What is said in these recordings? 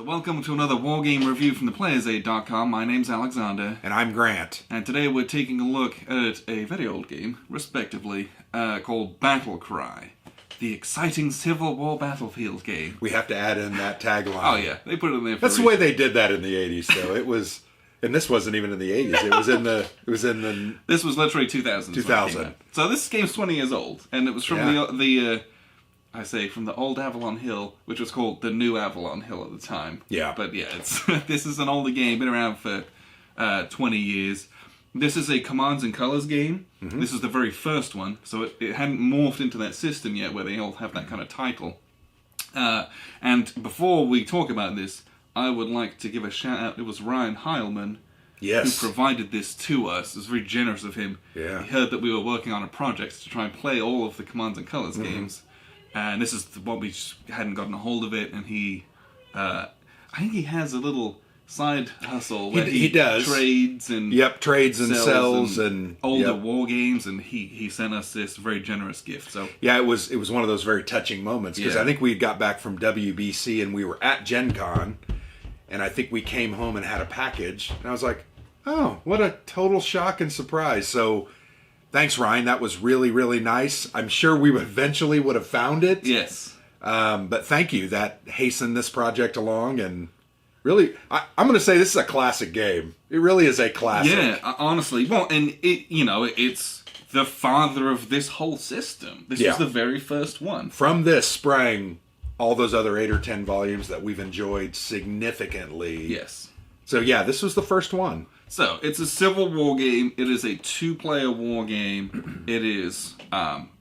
welcome to another Wargame review from theplayersaid.com. My name's Alexander. And I'm Grant. And today we're taking a look at a very old game, respectively, called Battle Cry. The exciting Civil War battlefield game. We have to add in that tagline. Oh yeah, they put it in there for That's the way they did that in the 80s, though. It was... And this wasn't even in the 80s. It was in the... This was literally 2000. 2000. So this game's 20 years old, and it was from from the old Avalon Hill, which was called the new Avalon Hill at the time. Yeah. But yeah, this is an older game, been around for 20 years. This is a Commands and Colors game. Mm-hmm. This is the very first one, so it hadn't morphed into that system yet where they all have that kind of title. And before we talk about this, I would like to give a shout out. It was Ryan Heilman who provided this to us. It was very generous of him. Yeah. He heard that we were working on a project to try and play all of the Commands and Colors games. And this is what we just hadn't gotten a hold of it. And he, I think he has a little side hustle where he does trades and trades and sells and older war games. And he sent us this very generous gift. So yeah, it was one of those very touching moments because I think we got back from WBC and we were at Gen Con. And I think we came home and had a package. And I was like, oh, what a total shock and surprise. So thanks, Ryan. That was really, really nice. I'm sure we eventually would have found it. Yes. But thank you. That hastened this project along. And really, I'm going to say this is a classic game. It really is a classic. Yeah, honestly. Well, and it's the father of this whole system. This was the very first one. From this sprang all those other 8 or 10 volumes that we've enjoyed significantly. Yes. So yeah, this was the first one. So, it's a Civil War game. It is a 2-player war game. It is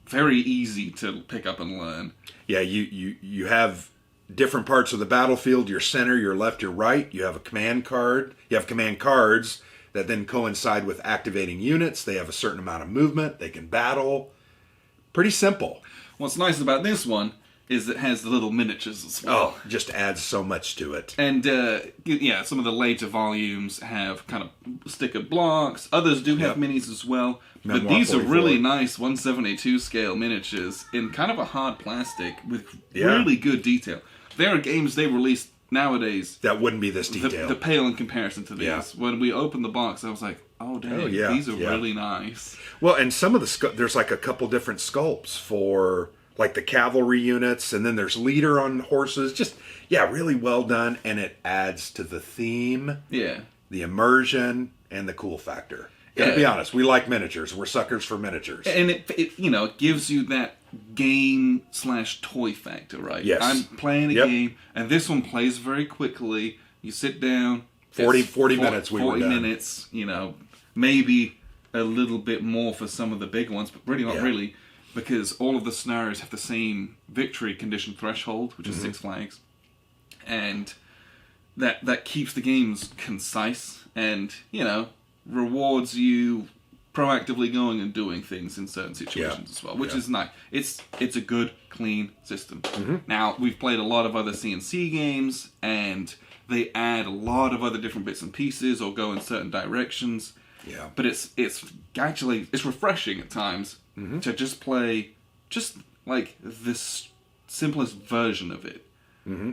very easy to pick up and learn. Yeah, you have different parts of the battlefield, your center, your left, your right. You have a command card. You have command cards that then coincide with activating units. They have a certain amount of movement. They can battle. Pretty simple. What's nice about this one is it has the little miniatures as well. Oh, just adds so much to it. And, some of the later volumes have kind of sticker blocks. Others do have minis as well. Memoir but these 44. are really nice 1/72 scale miniatures in kind of a hard plastic with really good detail. There are games they release nowadays that wouldn't be this detailed. The pale in comparison to these. Yeah. When we opened the box, I was like, oh, dang, these are really nice. Well, and some of there's like a couple different sculpts for... like the cavalry units, and then there's leader on horses. Just, really well done, and it adds to the theme, the immersion, and the cool factor. Gotta be honest, we like miniatures. We're suckers for miniatures. And it gives you that game/toy factor, right? Yes. I'm playing a game, and this one plays very quickly. You sit down. 40 minutes we were done. 40 minutes, maybe a little bit more for some of the big ones, but really not really. Because all of the scenarios have the same victory condition threshold, which is 6 flags. And that keeps the games concise and, rewards you proactively going and doing things in certain situations as well, which is nice. It's a good, clean system. Now, we've played a lot of other C&C games, and they add a lot of other different bits and pieces or go in certain directions. Yeah. But it's refreshing at times to just play just like this simplest version of it.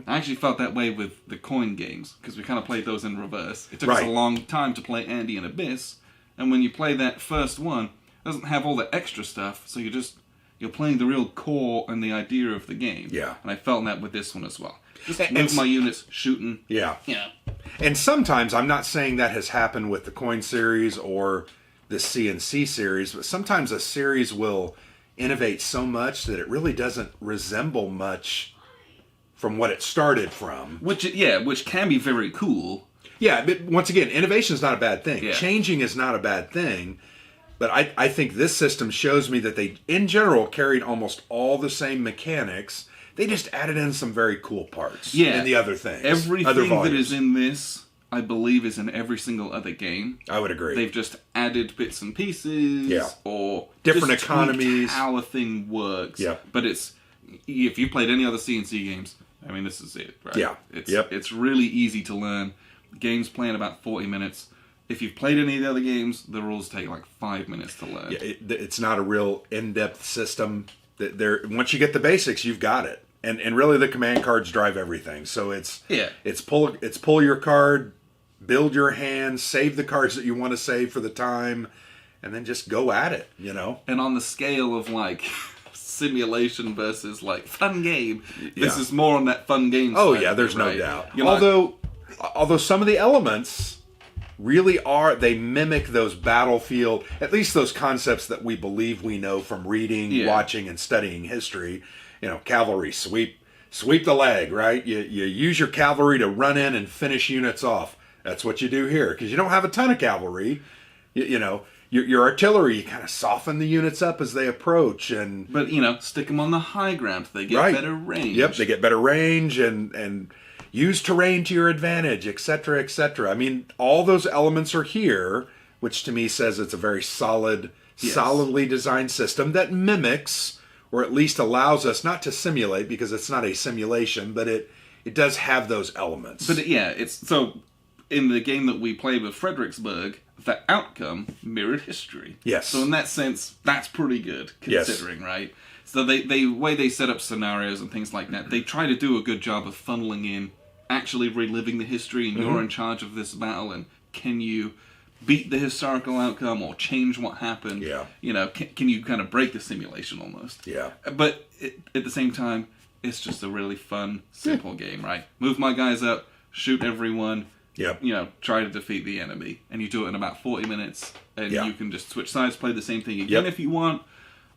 I actually felt that way with the coin games because we kind of played those in reverse. It took us a long time to play Andy and Abyss, and when you play that first one, it doesn't have all the extra stuff, so you're playing the real core and the idea of the game. Yeah. And I felt that with this one as well. Just move my units, shooting. Yeah. And sometimes, I'm not saying that has happened with the coin series or the C&C series, but sometimes a series will innovate so much that it really doesn't resemble much from what it started from. Which can be very cool. Yeah, but once again, innovation is not a bad thing. Yeah. Changing is not a bad thing. But I think this system shows me that they, in general, carried almost all the same mechanics. They just added in some very cool parts in the other things. Everything that is in this, I believe, is in every single other game. I would agree. They've just added bits and pieces, or different just economies, how a thing works. Yeah. But if you played any other C&C games, I mean, this is it, right? Yeah. It's really easy to learn. The game's playing about 40 minutes. If you've played any of the other games, the rules take like 5 minutes to learn. Yeah, it's not a real in-depth system. Once you get the basics, you've got it. And really the command cards drive everything. So it's Yeah. it's pull your card, build your hand, save the cards that you want to save for the time, and then just go at it, you know? And on the scale of like simulation versus like fun game, this is more on that fun game Oh side, yeah, there's right? no doubt. You know, Although some of the elements really they mimic those battlefield, at least those concepts that we believe we know from reading, watching, and studying history. You know, cavalry, sweep the leg, right? You use your cavalry to run in and finish units off. That's what you do here, because you don't have a ton of cavalry. You know, your artillery, you kind of soften the units up as they approach, but you know, stick them on the high ground. They get better range. Yep, they get better range and use terrain to your advantage, etc., etc. I mean, all those elements are here, which to me says it's a very solidly designed system that mimics, or at least allows us not to simulate, because it's not a simulation, but it does have those elements. But it's so in the game that we played with Fredericksburg, the outcome mirrored history. Yes. So in that sense, that's pretty good, considering, right? So the way they set up scenarios and things like that, they try to do a good job of funneling in actually reliving the history, and you're in charge of this battle, and can you beat the historical outcome or change what happened? Yeah. You know, can you kind of break the simulation almost? Yeah. But at the same time, it's just a really fun, simple game, right? Move my guys up, shoot everyone. Yep. You know, try to defeat the enemy, and you do it in about 40 minutes, and you can just switch sides, play the same thing again if you want,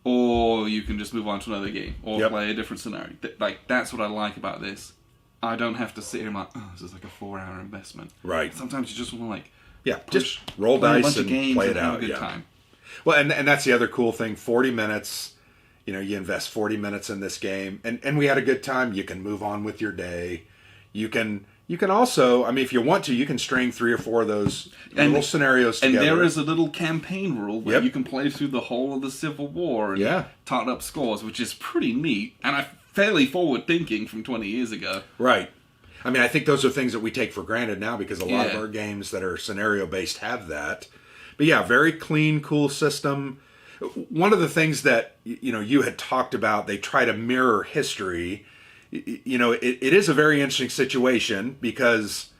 or you can just move on to another game, or play a different scenario. Like, that's what I like about this. I don't have to sit here and like, oh, this is like a 4-hour investment. Right. Sometimes you just want to like, just roll dice and play it out. Have a good time. Well, and that's the other cool thing. 40 minutes. You know, you invest 40 minutes in this game, and we had a good time. You can move on with your day. You can also, I mean, if you want to, you can string 3 or 4 of those little scenarios together. And there is a little campaign rule where you can play through the whole of the Civil War and tot up scores, which is pretty neat. And I'm fairly forward-thinking from 20 years ago. Right. I mean, I think those are things that we take for granted now, because a lot of our games that are scenario-based have that. But yeah, very clean, cool system. One of the things that, you know, you had talked about, they try to mirror history. You know, it is a very interesting situation, because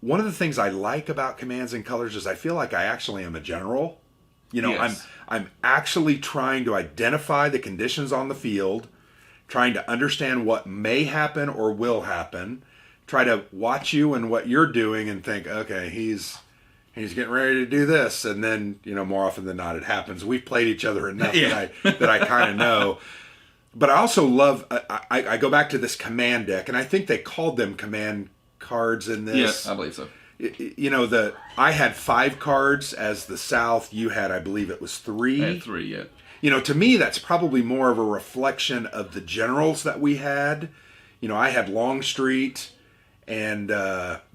one of the things I like about Commands and Colors is I feel like I actually am a general. You know, I'm actually trying to identify the conditions on the field, trying to understand what may happen or will happen, try to watch you and what you're doing and think, okay, he's getting ready to do this, and then, you know, more often than not it happens. We've played each other enough that I kind of know. But I also love, I go back to this command deck, and I think they called them command cards in this. Yes, I believe so. You know, I had 5 cards as the South. You had, I believe it was 3. I had 3, yeah. You know, to me, that's probably more of a reflection of the generals that we had. You know, I had Longstreet and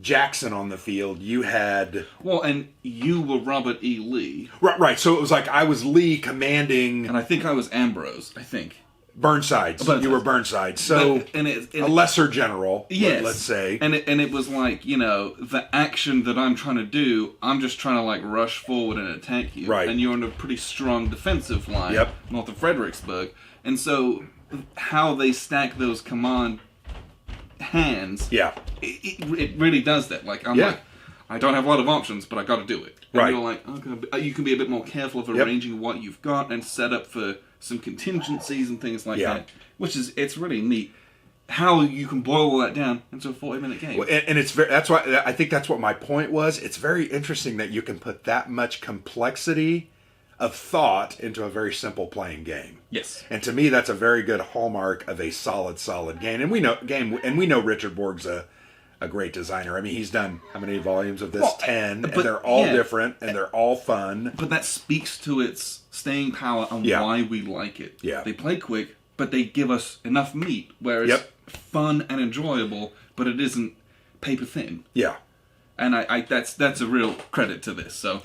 Jackson on the field. You had... Well, and you were Robert E. Lee. Right. So it was like I was Lee commanding... And I think I was Ambrose, I think. Burnsides. You were Burnside. So a lesser general, let's say. And it was like, you know, the action that I'm trying to do, I'm just trying to like rush forward and attack you. Right. And you're in a pretty strong defensive line north of Fredericksburg. And so how they stack those command hands, it really does that. Like, I'm like, I don't have a lot of options, but I got to do it. And you're like, okay, you can be a bit more careful of arranging what you've got and set up for some contingencies and things like that, which is, it's really neat how you can boil all that down into a 40-minute game. Well, and it's very, that's why I think that's what my point was. It's very interesting that you can put that much complexity of thought into a very simple playing game. Yes. And to me, that's a very good hallmark of a solid game. And we know Richard Borg's a great designer. I mean, he's done how many volumes of this? 10, and they're all different and they're all fun. But that speaks to its staying power and why we like it. Yeah. They play quick, but they give us enough meat where it's fun and enjoyable, but it isn't paper thin. Yeah. And I that's a real credit to this. So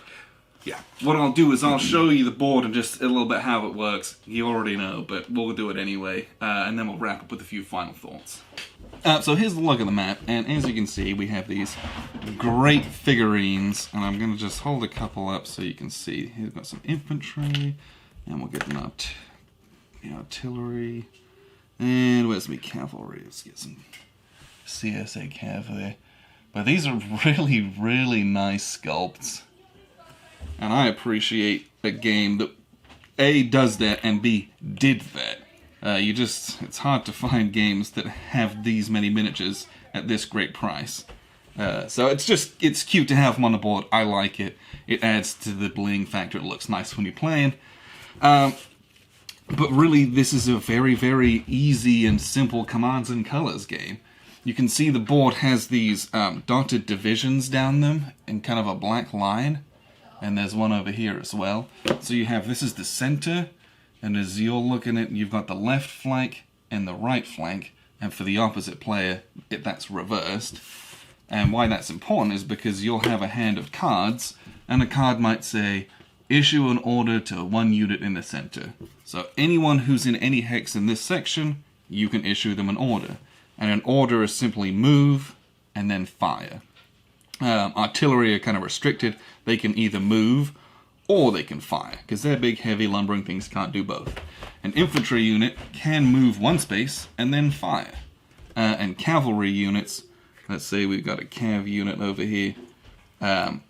what I'll do is I'll show you the board and just a little bit how it works. You already know, but we'll do it anyway. And then we'll wrap up with a few final thoughts. So here's the look of the map, and as you can see, we have these great figurines, and I'm going to just hold a couple up so you can see. Here we've got some infantry, and we'll get the artillery, And where's my cavalry? Let's get some CSA cavalry. But these are really, really nice sculpts. And I appreciate a game that A, does that, and B, did that. It's hard to find games that have these many miniatures at this great price. So it's cute to have them on the board. I like it. It adds to the bling factor. It looks nice when you're playing. But really, this is a very, very easy and simple commands and colors game. You can see the board has these dotted divisions down them in kind of a black line. And there's one over here as well. So you have, this is the center. And as you're looking at it, you've got the left flank and the right flank. And for the opposite player, that's reversed. And why that's important is because you'll have a hand of cards. And a card might say, issue an order to one unit in the center. So anyone who's in any hex in this section, you can issue them an order. And an order is simply move and then fire. Artillery are kind of restricted. They can either move or they can fire, because they're big, heavy, lumbering things, can't do both. An infantry unit can move one space and then fire. And cavalry units, let's say we've got a cav unit over here,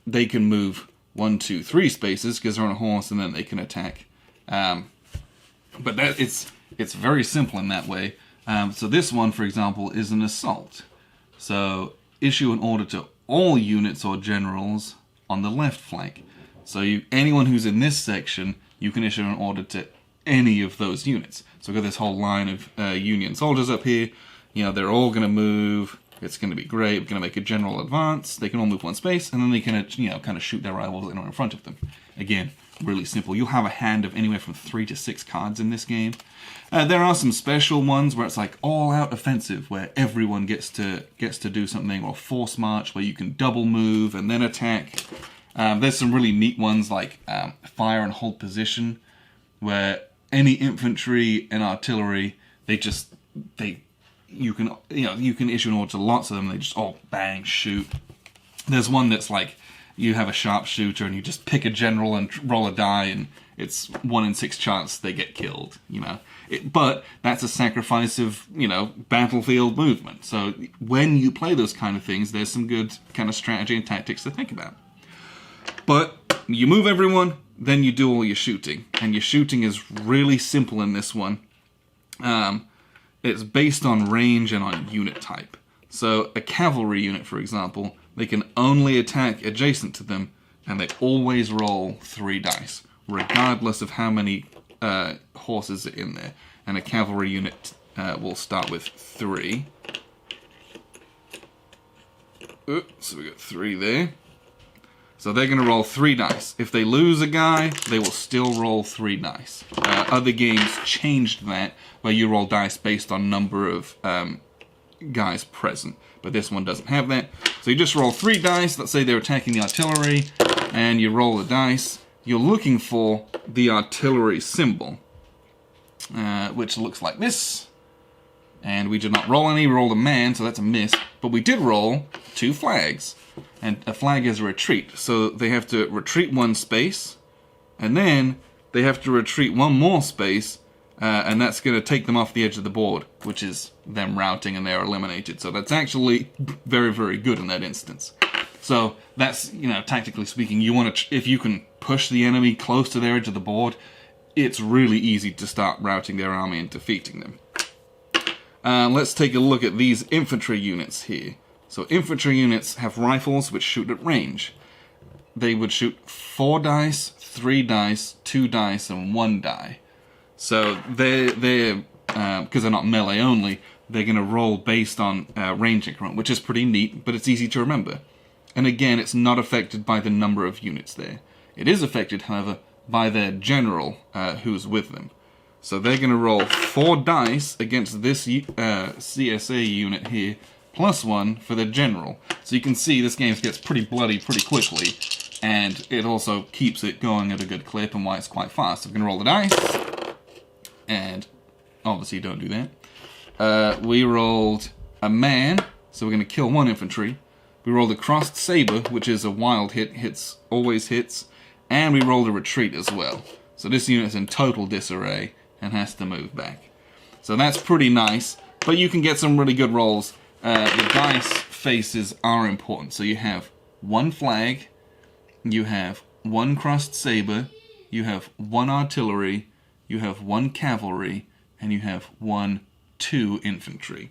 they can move 1, 2, 3 spaces because they're on a horse, and then they can attack. But it's very simple in that way. So this one, for example, is an assault. So issue an order to all units or generals on the left flank. So anyone who's in this section, you can issue an order to any of those units. So we've got this whole line of Union soldiers up here. You know, they're all going to move. It's going to be great. We're going to make a general advance. They can all move one space, and then they can, kind of shoot their rivals that are in front of them. Again, really simple. You'll have a hand of anywhere from 3 to 6 cards in this game. There are some special ones where it's like all-out offensive, where everyone gets to do something, or force march, where you can double move and then attack. There's some really neat ones like fire and hold position, where any infantry and artillery, you can issue an order to lots of them. They just all bang shoot. There's one that's like you have a sharpshooter and you just pick a general and roll a die, and it's 1 in 6 chance they get killed. But that's a sacrifice of battlefield movement. So when you play those kind of things, there's some good kind of strategy and tactics to think about. But you move everyone, then you do all your shooting. And your shooting is really simple in this one. It's based on range and on unit type. So a cavalry unit, for example, they can only attack adjacent to them, and they always roll 3 dice, regardless of how many horses are in there. And a cavalry unit will start with 3. So we got 3 there. So they're going to roll 3 dice. If they lose a guy, they will still roll 3 dice. Other games changed that, where you roll dice based on number of guys present. But this one doesn't have that. So you just roll 3 dice. Let's say they're attacking the artillery, and you roll the dice. You're looking for the artillery symbol, which looks like this. And we did not roll any. We rolled a man, so that's a miss. But we did roll 2 flags. And a flag is a retreat. So they have to retreat 1 space, and then they have to retreat 1 more space, and that's going to take them off the edge of the board, which is them routing, and they're eliminated. So that's actually very, very good in that instance. So that's, tactically speaking, you want to, if you can push the enemy close to their edge of the board, it's really easy to start routing their army and defeating them. Let's take a look at these infantry units here. So infantry units have rifles which shoot at range. They would shoot 4 dice, 3 dice, 2 dice, and 1 die. So they're because they're not melee only, they're going to roll based on range increment, which is pretty neat, but it's easy to remember. And again, it's not affected by the number of units there. It is affected, however, by their general who's with them. So they're going to roll 4 dice against this CSA unit here, +1 for the general. So you can see this game gets pretty bloody pretty quickly, and it also keeps it going at a good clip, and why it's quite fast. So we're going to roll the dice, and obviously don't do that. We rolled a man, so we're going to kill 1 infantry. We rolled a crossed saber, which is a wild hit, always hits, and we rolled a retreat as well. So this unit's in total disarray and has to move back. So that's pretty nice, but you can get some really good rolls. The dice faces are important. So you have 1 flag, you have 1 crossed saber, you have 1 artillery, you have 1 cavalry, and you have 2 infantry.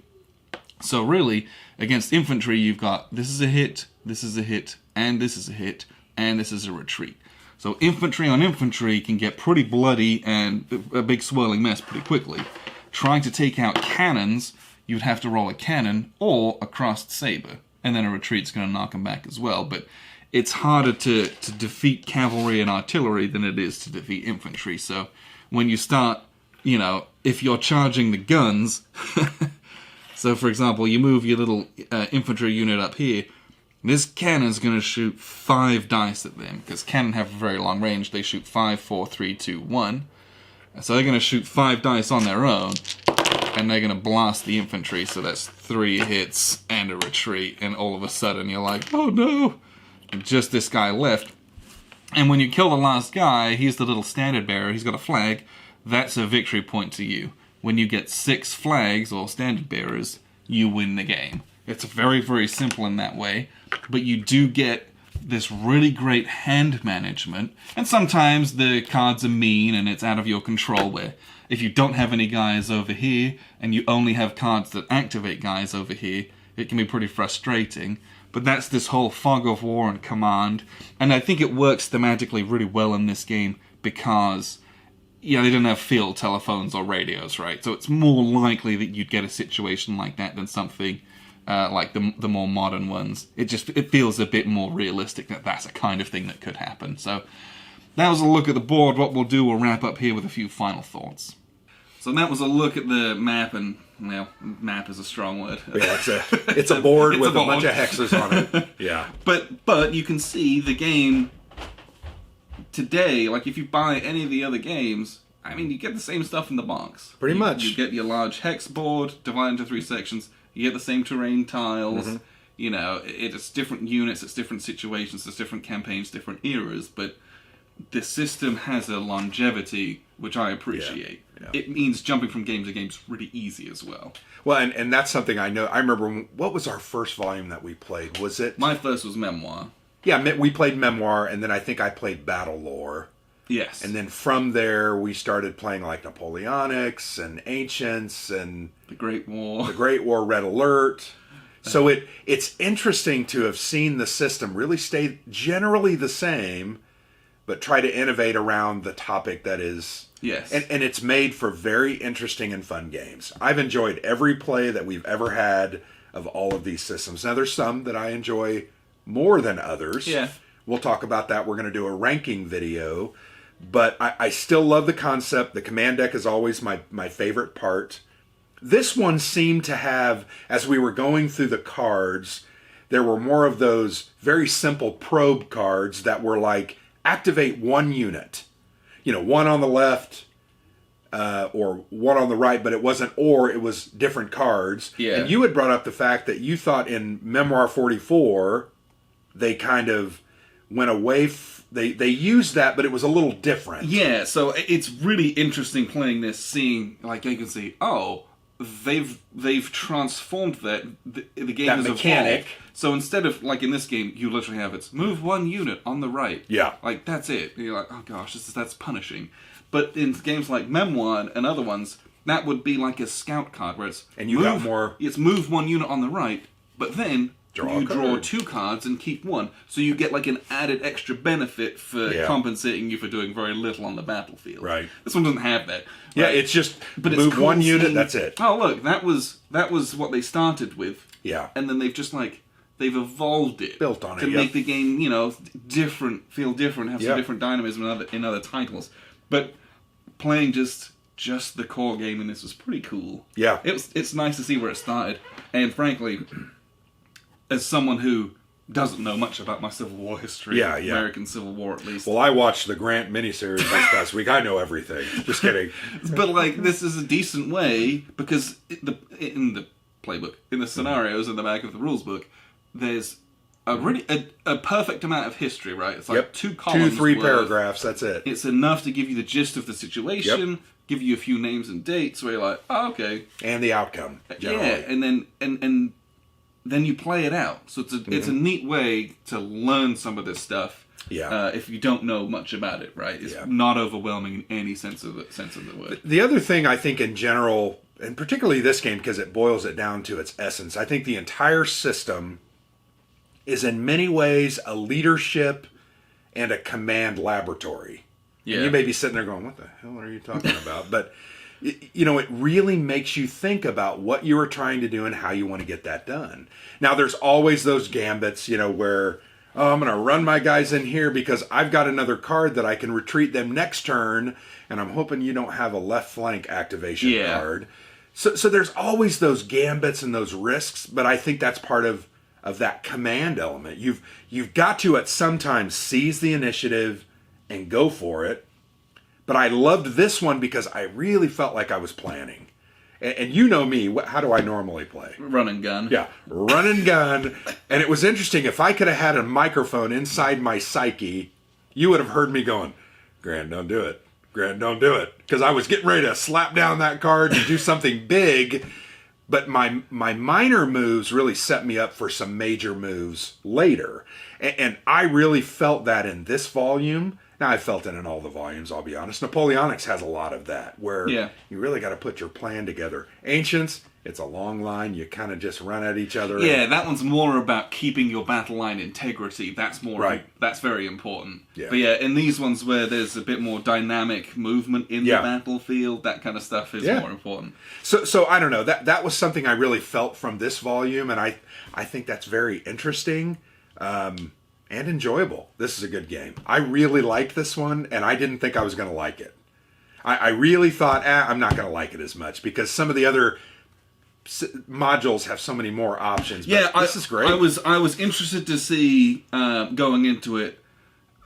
So really, against infantry, you've got this is a hit, this is a hit, and this is a hit, and this is a retreat. So infantry on infantry can get pretty bloody and a big swirling mess pretty quickly. Trying to take out cannons, you'd have to roll a cannon or a crossed saber, and then a retreat's going to knock them back as well. But it's harder to defeat cavalry and artillery than it is to defeat infantry. So when you start, if you're charging the guns, so for example, you move your little infantry unit up here, this cannon's going to shoot 5 dice at them, because cannon have a very long range. They shoot 5, 4, 3, 2, 1. So they're going to shoot 5 dice on their own, and they're going to blast the infantry, so that's 3 hits and a retreat, and all of a sudden you're like, oh no! And just this guy left. And when you kill the last guy, he's the little standard bearer, he's got a flag, that's a victory point to you. When you get 6 flags, or standard bearers, you win the game. It's very, very simple in that way, but you do get this really great hand management, and sometimes the cards are mean and it's out of your control, where if you don't have any guys over here and you only have cards that activate guys over here, it can be pretty frustrating. But that's this whole fog of war and command, and I think it works thematically really well in this game because they didn't have field telephones or radios, right? So it's more likely that you'd get a situation like that than something like the more modern ones. It feels a bit more realistic that that's a kind of thing that could happen. So that was a look at the board. What we'll do, we'll wrap up here with a few final thoughts. So that was a look at the map, and map is a strong word. Yeah, it's a board with a bunch of hexes on it. Yeah. But you can see the game today, like if you buy any of the other games, you get the same stuff in the box. Pretty much. You get your large hex board divided into 3 sections. You get the same terrain tiles. Mm-hmm. It's different units, it's different situations, it's different campaigns, different eras, but the system has a longevity which I appreciate. Yeah. It means jumping from game to game is really easy as well. Well, and that's something I know. I remember, what was our first volume that we played? Was it? My first was Memoir. Yeah, we played Memoir, and then I think I played Battle Lore. Yes. And then from there, we started playing like Napoleonics and Ancients and The Great War. The Great War, Red Alert. So it's interesting to have seen the system really stay generally the same, but try to innovate around the topic that is... Yes. And it's made for very interesting and fun games. I've enjoyed every play that we've ever had of all of these systems. Now, there's some that I enjoy more than others. Yeah. We'll talk about that. We're going to do a ranking video. But I still love the concept. The command deck is always my favorite part. This one seemed to have, as we were going through the cards, there were more of those very simple probe cards that were like, activate 1 unit. 1 on the left or 1 on the right, but it wasn't or, it was different cards. Yeah. And you had brought up the fact that you thought in Memoir 44, they kind of went away... They used that, but it was a little different. Yeah, so it's really interesting playing this, seeing, like, you can see, they've transformed that. The game that is mechanic. Evolved. So instead of, like, in this game, you literally have it's move 1 unit on the right. Yeah. Like, that's it. You're like, oh gosh, that's punishing. But in games like Memoir and other ones, that would be like a scout card, where it's... And you got more... It's move 1 unit on the right, but then... You draw 2 cards and keep 1. So you get like an added extra benefit for compensating you for doing very little on the battlefield. Right. This one doesn't have that. Right? Yeah, it's just move cool 1 unit, that's it. Oh, look, that was what they started with. Yeah. And then they've just they've evolved it. Built on it, to make the game, different, feel different, have some different dynamism in other titles. But playing just the core game in this was pretty cool. Yeah. It's nice to see where it started. And frankly... As someone who doesn't know much about my Civil War history, American Civil War at least. Well, I watched the Grant miniseries this past week. I know everything. Just kidding. But this is a decent way, because in the playbook, in the scenarios in the back of the rules book, there's a perfect amount of history, right? It's like 2 columns, 2-3 worth. paragraphs. That's it. It's enough to give you the gist of the situation, give you a few names and dates where you're like, oh, okay, and the outcome. Generally. Yeah, and then you play it out. So it's a neat way to learn some of this stuff. Yeah. If you don't know much about it, right? It's not overwhelming in any sense of the word. The other thing I think in general, and particularly this game because it boils it down to its essence, I think the entire system is in many ways a leadership and a command laboratory. Yeah. And you may be sitting there going, what the hell are you talking about? But, you know, it really makes you think about what you are trying to do and how you want to get that done. Now, there's always those gambits, you know, where, oh, I'm going to run my guys in here because I've got another card that I can retreat them next turn, and I'm hoping you don't have a left flank activation card. So there's always those gambits and those risks, but I think that's part of that command element. You've got to at some time seize the initiative and go for it. But I loved this one because I really felt like I was planning. And you know me, how do I normally play? Run and gun. Yeah, run and gun. And it was interesting, if I could have had a microphone inside my psyche, you would have heard me going, Grant, don't do it. Grant, don't do it. Because I was getting ready to slap down that card and do something big. But my minor moves really set me up for some major moves later. And I really felt that in this volume. Now, I felt it in all the volumes, I'll be honest. Napoleonics has a lot of that, where you really got to put your plan together. Ancients, it's a long line. You kind of just run at each other. Yeah, that one's more about keeping your battle line integrity. That's more that's very important. Yeah. But yeah, in these ones where there's a bit more dynamic movement in the battlefield, that kind of stuff is more important. So I don't know. That was something I really felt from this volume, and I think that's very interesting. And enjoyable. This is a good game. I really liked this one, and I didn't think I was going to like it. I really thought, I'm not going to like it as much, because some of the other modules have so many more options. But this is great. I was interested to see, going into it,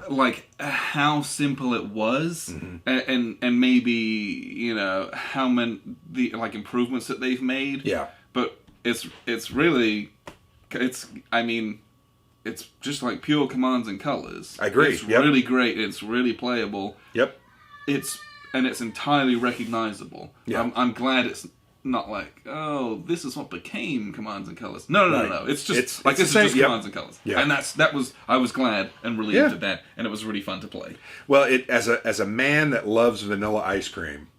like, how simple it was, and maybe, you know, how many, like, improvements that they've made. Yeah. But it's really, I mean, it's just like pure commands and colors. I agree. It's really great. It's really playable. Yep. It's entirely recognizable. Yeah. I'm glad it's not like, oh, this is what became commands and colors. No. It's just this is just commands and colors. Yeah. And I was glad and relieved at that, and it was really fun to play. Well, as a man that loves vanilla ice cream,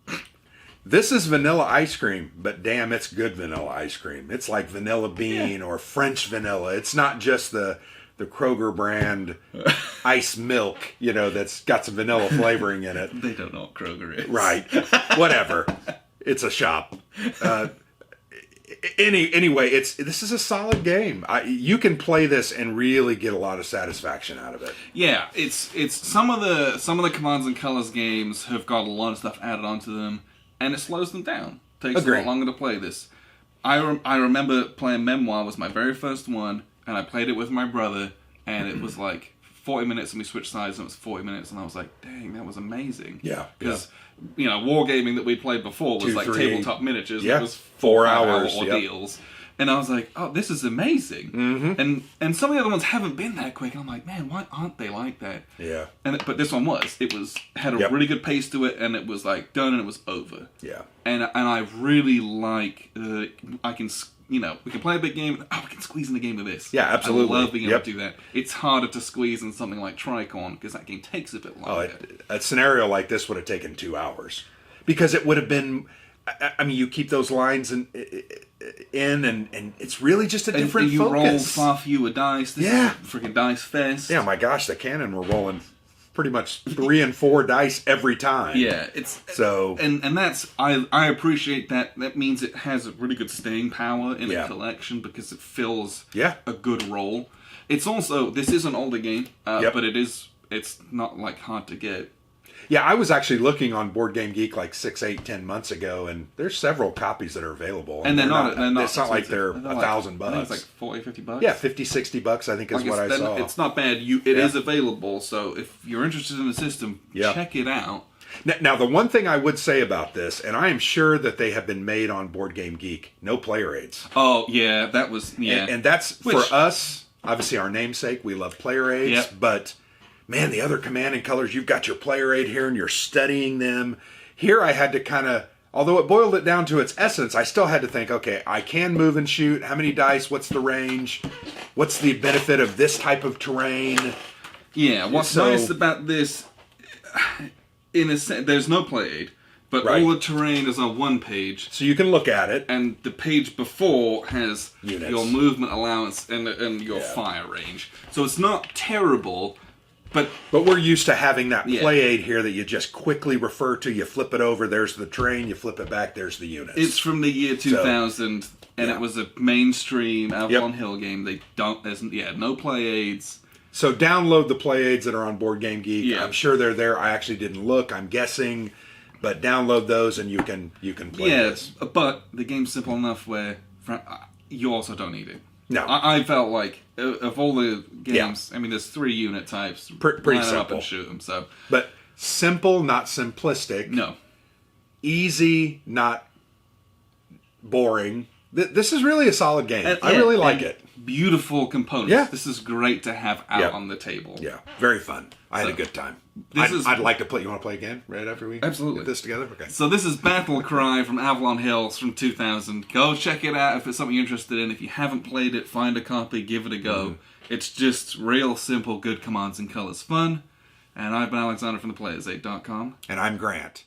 this is vanilla ice cream, but damn, it's good vanilla ice cream. It's like vanilla bean or French vanilla. It's not just the Kroger brand ice milk, you know, that's got some vanilla flavoring in it. They don't know what Kroger is. Right. Whatever. It's a shop. Anyway, this is a solid game. You can play this and really get a lot of satisfaction out of it. Yeah, it's some of the commands and colors games have got a lot of stuff added onto them, and it slows them down. Takes a lot longer to play this. I remember playing Memoir was my very first one, and I played it with my brother, and it was like 40 minutes, and we switched sides, and it was 40 minutes, and I was like, dang, that was amazing. Yeah. Because, you know, wargaming that we played before was like tabletop miniatures. Yeah. It was 4 hours ordeals. Yep. And I was like, oh, this is amazing. Mm-hmm. And some of the other ones haven't been that quick. And I'm like, man, why aren't they like that? Yeah. But this one was. It had a really good pace to it, and it was like done, and it was over. Yeah. And I really like I can, you know, we can play a big game. Oh, we can squeeze in a game of this. Yeah, absolutely. I love being able to do that. It's harder to squeeze in something like Tricorn because that game takes a bit longer. A scenario like this would have taken 2 hours because it would have been. I mean, you keep those lines and it's really just a different and you focus. Roll far fewer dice. This is a freaking dice fest. Yeah, my gosh, the Cannon were rolling pretty much 3 and 4 dice every time. Yeah, it's so and that's I appreciate that. That means it has a really good staying power in a collection because it fills a good role. It's also this is an older game, but it's not like hard to get. Yeah, I was actually looking on Board Game Geek like 6, 8, 10 months ago, and there's several copies that are available. And they're not it's not like they're $1,000. It's like $40, $50. Yeah, $50, $60, I think is what I saw. It's not bad. It is available, so if you're interested in the system, check it out. Now, the one thing I would say about this, and I am sure that they have been made on Board Game Geek, no player aids. Oh, yeah, that was, And that's, for us, obviously our namesake. We love player aids, Yep. but man, the other command and colors, you've got your player aid here and you're studying them. Here I had to kind of, although it boiled it down to its essence, I still had to think, okay, I can move and shoot. How many dice? What's the range? What's the benefit of this type of terrain? Yeah, what's nice about this, in a sense, there's no play aid, but Right. all the terrain is on one page. So you can look at it. And the page before has Units. your movement allowance and your fire range. So it's not terrible, but But we're used to having that Yeah. play aid here that you just quickly refer to. You flip it over, there's the terrain. You flip it back, there's the units. it's from the year 2000, and yeah. it was a mainstream Avalon Hill game. There's no play aids. So download the play aids that are on Board Game Geek. Yeah. I'm sure they're there. I actually didn't look. I'm guessing. But download those and you can play this. But the game's simple enough where you also don't need it. No. I felt like, of all the games, I mean, there's 3 unit types. Pretty line 'em up simple. and shoot them, so. But simple, not simplistic. No. Easy, not boring. This is really a solid game. And- I really and like it. Beautiful components. Yeah. This is great to have out Yep. on the table. Yeah, very fun. I had a good time. I'd like to play. You want to play again right after we Absolutely. get this together? Okay. So this is Battle Cry from Avalon Hills from 2000. Go check it out if it's something you're interested in. If you haven't played it, find a copy, give it a go. It's just real simple, good commands and colors fun. And I've been Alexander from theplayersaid.com. And I'm Grant.